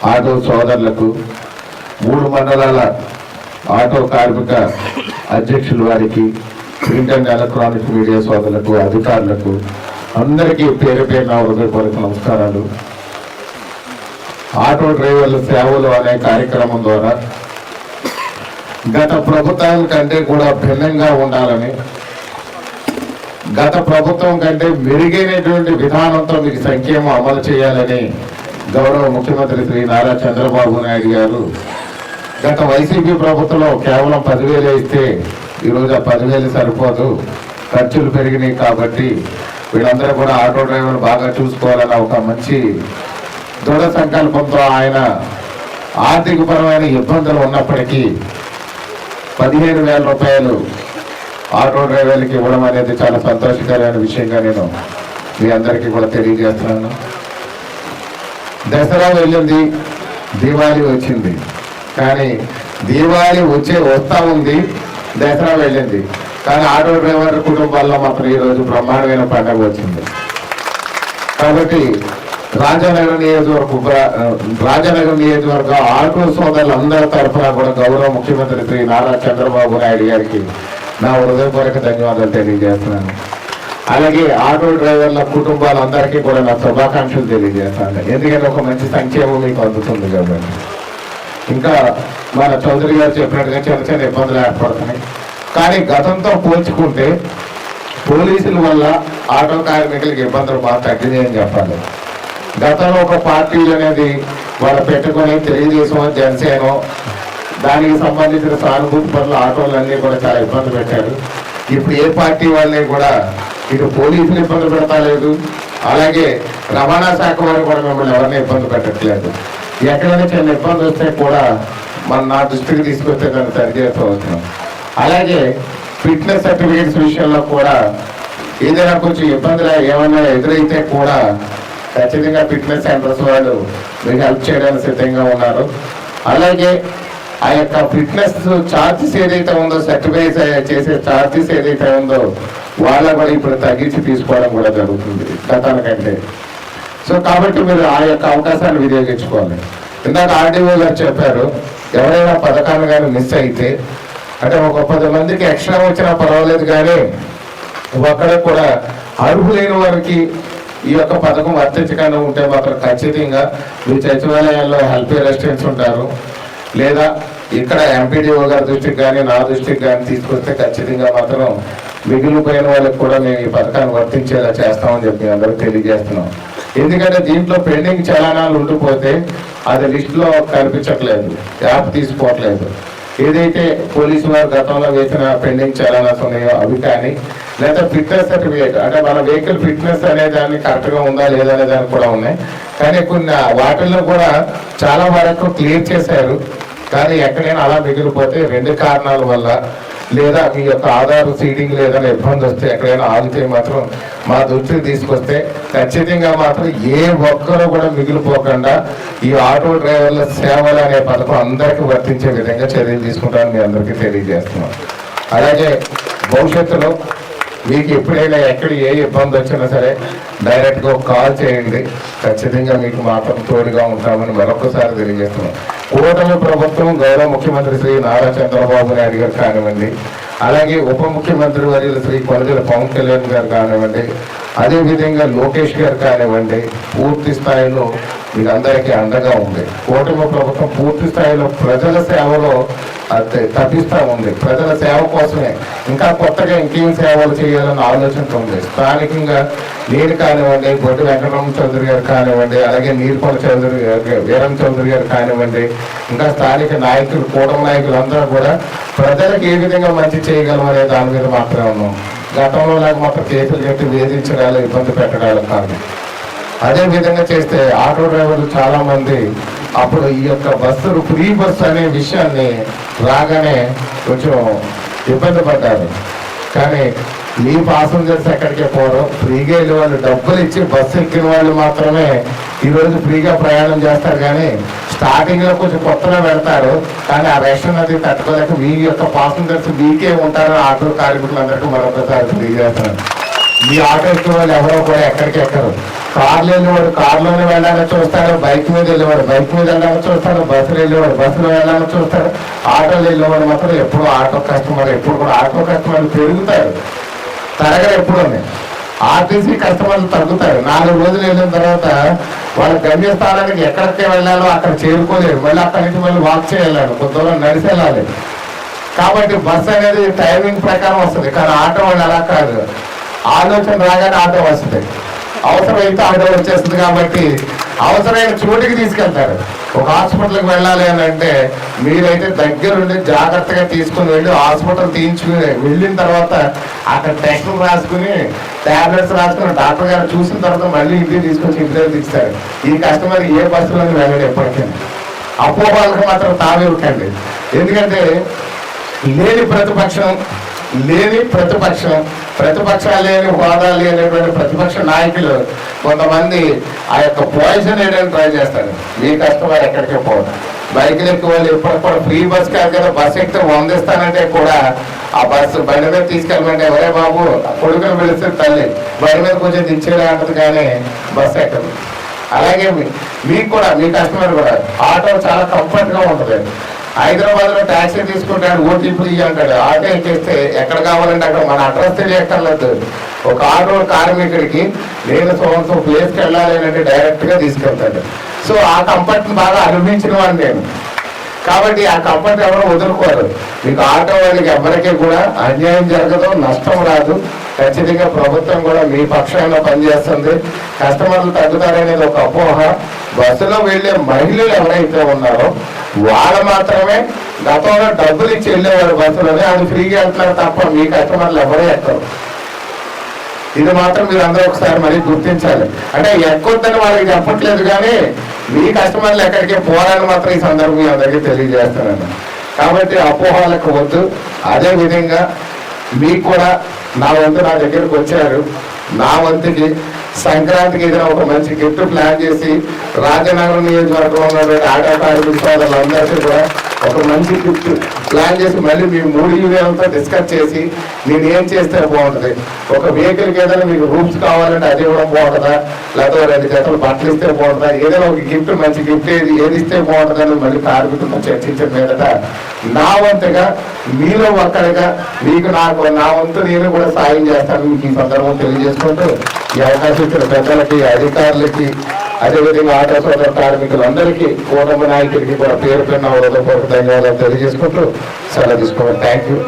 Auto సోదరులకు, 3 మండలాల auto కార్మిక అధ్యక్షుల వారికి, ప్రింట్ అండ్ ఎలక్ట్రానిక్ మీడియా సోదరులకు, అధికారులకు అందరికీ పేరు పేరున హృదయపూర్వక నమస్కారాలు. ఆటో డ్రైవర్ల సేవలు అనే కార్యక్రమం ద్వారా గత ప్రభుత్వం కంటే కూడా భిన్నంగా ఉండాలని, గత ప్రభుత్వం కంటే మెరుగైనటువంటి విధానంతో మీకు సంక్షేమం అమలు చేయాలని గౌరవ ముఖ్యమంత్రి శ్రీ నారా చంద్రబాబు నాయుడు గారు గత వైసీపీ ప్రభుత్వంలో కేవలం 10,000 ఇస్తే ఈరోజు ఆ 10,000 సరిపోదు, ఖర్చులు పెరిగినాయి కాబట్టి వీళ్ళందరూ కూడా ఆటో డ్రైవర్లు బాగా చూసుకోవాలన్న ఒక మంచి దృఢ సంకల్పంతో ఆయన ఆర్థికపరమైన ఇబ్బందులు ఉన్నప్పటికీ 15,000 రూపాయలు ఆటో డ్రైవర్లకి ఇవ్వడం అనేది చాలా సంతోషకరమైన విషయంగా నేను మీ అందరికీ కూడా తెలియజేస్తున్నాను. దసరా వెళ్ళింది, దీవాళి వచ్చింది, కానీ దీవాళి వస్తా ఉంది, దసరా వెళ్ళింది, కానీ ఆటో డ్రైవర్ కుటుంబాల్లో మాత్రం ఈరోజు బ్రహ్మాండమైన పండుగ వచ్చింది. కాబట్టి రాజనగర్ నియోజకవర్గ ఆటో సోదరులందరి తరఫున కూడా గౌరవ ముఖ్యమంత్రి శ్రీ నారా చంద్రబాబు నాయుడు గారికి నా హృదయపూర్వక ధన్యవాదాలు తెలియజేస్తున్నాను. అలాగే ఆటో డ్రైవర్ల కుటుంబాలందరికీ కూడా నా శుభాకాంక్షలు తెలియజేస్తాను. ఎందుకంటే ఒక మంచి సంక్షేమం మీకు అందుతుంది కాబట్టి. ఇంకా మన చౌదరి గారు చెప్పినట్టుగా చిన్న చిన్న ఇబ్బందులు ఏర్పడుతున్నాయి, కానీ గతంతో పోల్చుకుంటే పోలీసుల వల్ల ఆటో కార్మికులకి ఇబ్బందులు బాగా తగ్గినాయని చెప్పాలి. గతంలో ఒక పార్టీలు అనేది వాళ్ళు పెట్టుకొని తెలుగుదేశం, జనసేన దానికి సంబంధించిన సానుభూతి పనులు ఆటోలన్నీ కూడా చాలా ఇబ్బంది పెట్టారు. ఇప్పుడు ఏ పార్టీ వాళ్ళని కూడా ఇటు పోలీసులు ఇబ్బంది పెడతలేదు, అలాగే రవాణా శాఖ వారు కూడా మిమ్మల్ని ఎవరిని ఇబ్బంది పెట్టట్లేదు. ఎక్కడైనా చిన్న ఇబ్బంది వస్తే కూడా నా దృష్టికి తీసుకొస్తే దాన్ని సరిచేసుకోవచ్చు. అలాగే ఫిట్నెస్ సర్టిఫికేట్స్ విషయంలో కూడా ఏదైనా కొంచెం ఇబ్బందులు ఏమైనా ఎదురైతే కూడా ఖచ్చితంగా ఫిట్నెస్ సెంటర్స్ వాళ్ళు మీకు హెల్ప్ చేయడానికి సిద్ధంగా ఉన్నారు. అలాగే ఆ యొక్క ఫిట్నెస్ ఛార్జెస్ ఏదైతే ఉందో, సర్టిఫై చేసే ఛార్జెస్ ఏదైతే ఉందో వాళ్ళ కూడా ఇప్పుడు తగ్గించి తీసుకోవడం కూడా జరుగుతుంది గతానికంటే. సో కాబట్టి మీరు ఆ యొక్క అవకాశాన్ని వినియోగించుకోవాలి. ఇందాక ఆర్డీఓ గారు చెప్పారు, ఎవరైనా పథకాన్ని కానీ మిస్ అయితే, అంటే ఒక 10 మందికి ఎక్స్ట్రా వచ్చినా పర్వాలేదు, కానీ ఒక్కడ కూడా అర్హులైన వారికి ఈ యొక్క పథకం వర్తించకుండా ఉంటే మాత్రం ఖచ్చితంగా మీ సచివాలయాల్లో హెల్ప్ రెసిడెంట్స్ ఉంటారు, లేదా ఇక్కడ ఎంపీడీఓ గారి దృష్టికి కానీ నా దృష్టికి కానీ తీసుకొస్తే ఖచ్చితంగా మాత్రం మిగిలిపోయిన వాళ్ళకి కూడా మేము ఈ పథకాన్ని వర్తించేలా చేస్తామని చెప్పి అందరూ తెలియజేస్తున్నాం. ఎందుకంటే దీంట్లో పెండింగ్ చలానాలు ఉండిపోతే అది లిస్టులో కనిపించట్లేదు, యాప్ తీసుకోవట్లేదు. ఏదైతే పోలీసు వారు గతంలో వేసిన పెండింగ్ చలానాస్ ఉన్నాయో అవి కానీ, లేదా ఫిట్నెస్ సర్టిఫికేట్ అంటే మన వెహికల్ ఫిట్నెస్ అనే దాన్ని కరెక్ట్గా ఉందా లేదా అనే దానికి కూడా ఉన్నాయి, కానీ కొన్ని వాటిల్లో కూడా చాలా వరకు క్లియర్ చేశారు. కానీ ఎక్కడైనా అలా మిగిలిపోతే 2 కారణాల వల్ల, లేదా మీ యొక్క ఆధార్ సీడింగ్ లేదని ఇబ్బంది వస్తే ఎక్కడైనా ఆగితే మాత్రం మా దృష్టికి తీసుకొస్తే ఖచ్చితంగా మాత్రం ఏ ఒక్కరూ కూడా మిగిలిపోకుండా ఈ ఆటో డ్రైవర్ల సేవలు అనే పథకం అందరికీ వర్తించే విధంగా చర్యలు తీసుకుంటామని మీ అందరికీ తెలియజేస్తున్నాం. అలాగే భవిష్యత్తులో మీకు ఎప్పుడైనా ఎక్కడ ఏ ఇబ్బంది వచ్చినా సరే డైరెక్ట్గా కాల్ చేయండి, ఖచ్చితంగా మీకు మాత్రం తోడుగా ఉంటామని మరొకసారి తెలియజేస్తున్నాం. కూటమి ప్రభుత్వం గౌరవ ముఖ్యమంత్రి శ్రీ నారా చంద్రబాబు నాయుడు గారు కానివ్వండి, అలాగే ఉప ముఖ్యమంత్రి వర్యులు శ్రీ కొణిదెల పవన్ కళ్యాణ్ గారు కానివ్వండి, అదేవిధంగా లోకేష్ గారు కానివ్వండి, పూర్తి స్థాయిలో మీకు అందరికీ అండగా ఉంది. కూటమి ప్రభుత్వం పూర్తి స్థాయిలో ప్రజల సేవలో తప్పిస్తూ ఉంది. ప్రజల సేవ కోసమే ఇంకా కొత్తగా ఇంకేం సేవలు చేయాలన్న ఆలోచనతో ఉంది. స్థానికంగా నేను కానివ్వండి, బొడ్డు వెంకటరమణ చౌదరి గారు కానివ్వండి, అలాగే నీరుకొండ చౌదరి గారు, వీరం చౌదరి గారు కానివ్వండి, ఇంకా స్థానిక నాయకులు, కూటమి నాయకులు అందరూ కూడా ప్రజలకు ఏ విధంగా మంచి చేయగలం అనే దాని మీద మాత్రమే ఉన్నాం. గతంలో లాగా మాత్రం కేసులు కట్టి వేధించడాలు, ఇబ్బంది పెట్టడాలు కాదు. అదే విధంగా చేస్తే ఆటో డ్రైవర్లు చాలా మంది అప్పుడు ఈ యొక్క బస్సులు ఫ్రీ బస్సు అనే విషయాన్ని రాగానే కొంచెం ఇబ్బంది పడ్డారు. కానీ మీ పాసెంజర్స్ ఎక్కడికే పోరు, ఫ్రీగా వెళ్ళే వాళ్ళు, డబ్బులు ఇచ్చి బస్సు ఎక్కిన వాళ్ళు మాత్రమే ఈరోజు ఫ్రీగా ప్రయాణం చేస్తారు. కానీ స్టార్టింగ్లో కొంచెం కొత్తగా పెడతారు, కానీ ఆ రేషన్ అది తట్టుకోలేక మీ యొక్క పాసెంజర్స్ మీకే ఉంటారని ఆటో కార్మికులందరికీ మరొకసారి తెలియజేస్తున్నాను. మీ ఆటో ఎక్కిన వాళ్ళు ఎవరో కూడా ఎక్కడికి ఎక్కరు. కార్లు వెళ్ళేవాడు కార్లోనే వెళ్ళాలని చూస్తాడు, బైక్ మీద వెళ్ళేవాడు బైక్ మీద వెళ్ళాలని చూస్తాడు, బస్సులు వెళ్ళేవాడు బస్సులో వెళ్ళాలని చూస్తాడు. ఆటోలు వెళ్ళేవాడు మాత్రం ఎప్పుడు ఆటో కస్టమర్, ఎప్పుడు కూడా ఆటో కస్టమర్లు పెరుగుతారు, తరగరు ఎప్పుడు. ఆర్టీసీ కస్టమర్లు తగ్గుతారు. 4 రోజులు వెళ్ళిన తర్వాత వాళ్ళ గమ్యస్థానానికి ఎక్కడికి వెళ్ళాలో అక్కడ చేరుకోలేరు, మళ్ళీ అక్కడి నుంచి మళ్ళీ వాక్ చేయాలి, కొంత దూరం నడిచి వెళ్ళాలి. కాబట్టి బస్సు అనేది టైమింగ్ ప్రకారం వస్తుంది. కానీ ఆటో వాళ్ళు అలా కాదు, ఆలోచన రాగానే ఆటో వస్తుంది, అవసరమైతే ఆటో వచ్చేస్తుంది. కాబట్టి అవసరమైన చోటికి తీసుకెళ్తారు. ఒక హాస్పిటల్కి వెళ్ళాలి అని అంటే మీరైతే దగ్గరుండి జాగ్రత్తగా తీసుకుని వెళ్ళి హాస్పిటల్ తీయించుకుని వెళ్ళిన తర్వాత అక్కడ టెస్టులు రాసుకుని ట్యాబ్లెట్స్ రాసుకుని డాక్టర్ గారు చూసిన తర్వాత మళ్ళీ ఇంటికి తీసుకొచ్చి ఇంటి దగ్గర తీస్తారు. ఈ కస్టమర్ ఏ బస్సులో వెళ్ళండి ఎప్పటికైనా. అపోహలకు మాత్రం తావివ్వకండి. ఎందుకంటే లేని ప్రతిపక్షాలు లేని హోదా లేనటువంటి ప్రతిపక్ష నాయకులు కొంతమంది ఆ యొక్క పాయిజన్ వేయడానికి ట్రై చేస్తారు. మీ కస్టమర్ ఎక్కడికి పోవడం, బైకులు ఎక్కువ వాళ్ళు ఎప్పుడు కూడా ఫ్రీ బస్ కాదు కదా, బస్సు ఎక్కితే 100 ఇస్తానంటే కూడా ఆ బస్సు బండి మీద తీసుకెళ్ళమంటే ఎవరే బాబు కొడుకుని పిలిస్తే తల్లి బండి మీద కొంచెం దించేలా అంటది కానీ బస్సు ఎక్కదు. అలాగే మీకు కూడా మీ కస్టమర్ కూడా ఆటో చాలా కంఫర్ట్గా ఉంటుంది. హైదరాబాద్లో ట్యాక్సీ తీసుకుంటాడు, ఓటీపీ అంటాడు, ఆటో ఎక్కేస్తే ఎక్కడ కావాలంటే అక్కడ మన అడ్రస్ తెలియక్కర్లేదు. ఒక ఆటో కార్మికుడికి నేను సో ప్లేస్కి వెళ్ళాలి అంటే డైరెక్ట్గా తీసుకెళ్తాడు. సో ఆ కంఫర్ట్ని బాగా అనుభవించిన వాడిని నేను. కాబట్టి ఆ కంఫర్ట్ ఎవరు వదులుకోరు. మీకు ఆటో వాళ్ళకి ఎవరికీ కూడా అన్యాయం జరగదు, నష్టం రాదు. ఖచ్చితంగా ప్రభుత్వం కూడా మీ పక్షాన పనిచేస్తుంది. కస్టమర్లు తగ్గుతారనేది ఒక అపోహ. బస్సులో వెళ్ళే మహిళలు ఎవరైతే ఉన్నారో వాళ్ళు మాత్రమే గతంలో డబ్బులు ఇచ్చి వెళ్ళేవారు బస్సులోనే, అది ఫ్రీగా వెళ్తున్నారు తప్ప మీ కస్టమర్లు ఎవరే ఎక్కరు. ఇది మాత్రం మీరు అందరూ ఒకసారి మరీ గుర్తించాలి. అంటే ఎక్కొద్దని వాళ్ళకి చెప్పట్లేదు కానీ మీ కస్టమర్లు ఎక్కడికి పోరాని మాత్రం ఈ సందర్భం మీ అందరికీ తెలియజేస్తానన్న. కాబట్టి అపోహాలకు వద్దు. అదేవిధంగా మీకు కూడా నా వంతు నా దగ్గరకు వచ్చారు. నా వంతుకి సంక్రాంతికి ఏదైనా ఒక మంచి గిఫ్ట్ ప్లాన్ చేసి రాజనగరం నియోజకవర్గంలో ఉన్నటువంటి ఆటో కార్మిక సోదరులందరికీ కూడా ఒక మంచి గిఫ్ట్ ప్లాన్ చేసి మళ్ళీ మీ 3 యూనియన్లతో డిస్కస్ చేసి నేను ఏం చేస్తే బాగుంటుంది, ఒక వెహికల్కి ఏదైనా మీకు రూమ్స్ కావాలంటే అది ఇవ్వడం బాగుంటుందా, లేకపోతే 2 జతలు బట్టలు ఇస్తే బాగుంటుందా, ఏదైనా ఒక గిఫ్ట్ మంచి గిఫ్ట్ ఏది ఇస్తే బాగుంటుందని మళ్ళీ కార్మికులతో చర్చించిన మీదట నా వంతుగా మీలో ఒక్కడిగా మీకు నా వంతు నేను కూడా సాయం చేస్తాను మీకు ఈ సందర్భం తెలియజేసుకుంటూ ఈ అవకాశం ఇచ్చిన పెద్దలకి అధికారులకి అదేవిధంగా ఆటో సోదర కార్మికులందరికీ కూటమి నాయకులకి కూడా పేరు పెన్న హృదయపూర్వక ధన్యవాదాలు తెలియజేసుకుంటూ సెలవు తీసుకోవాలి. Thank you.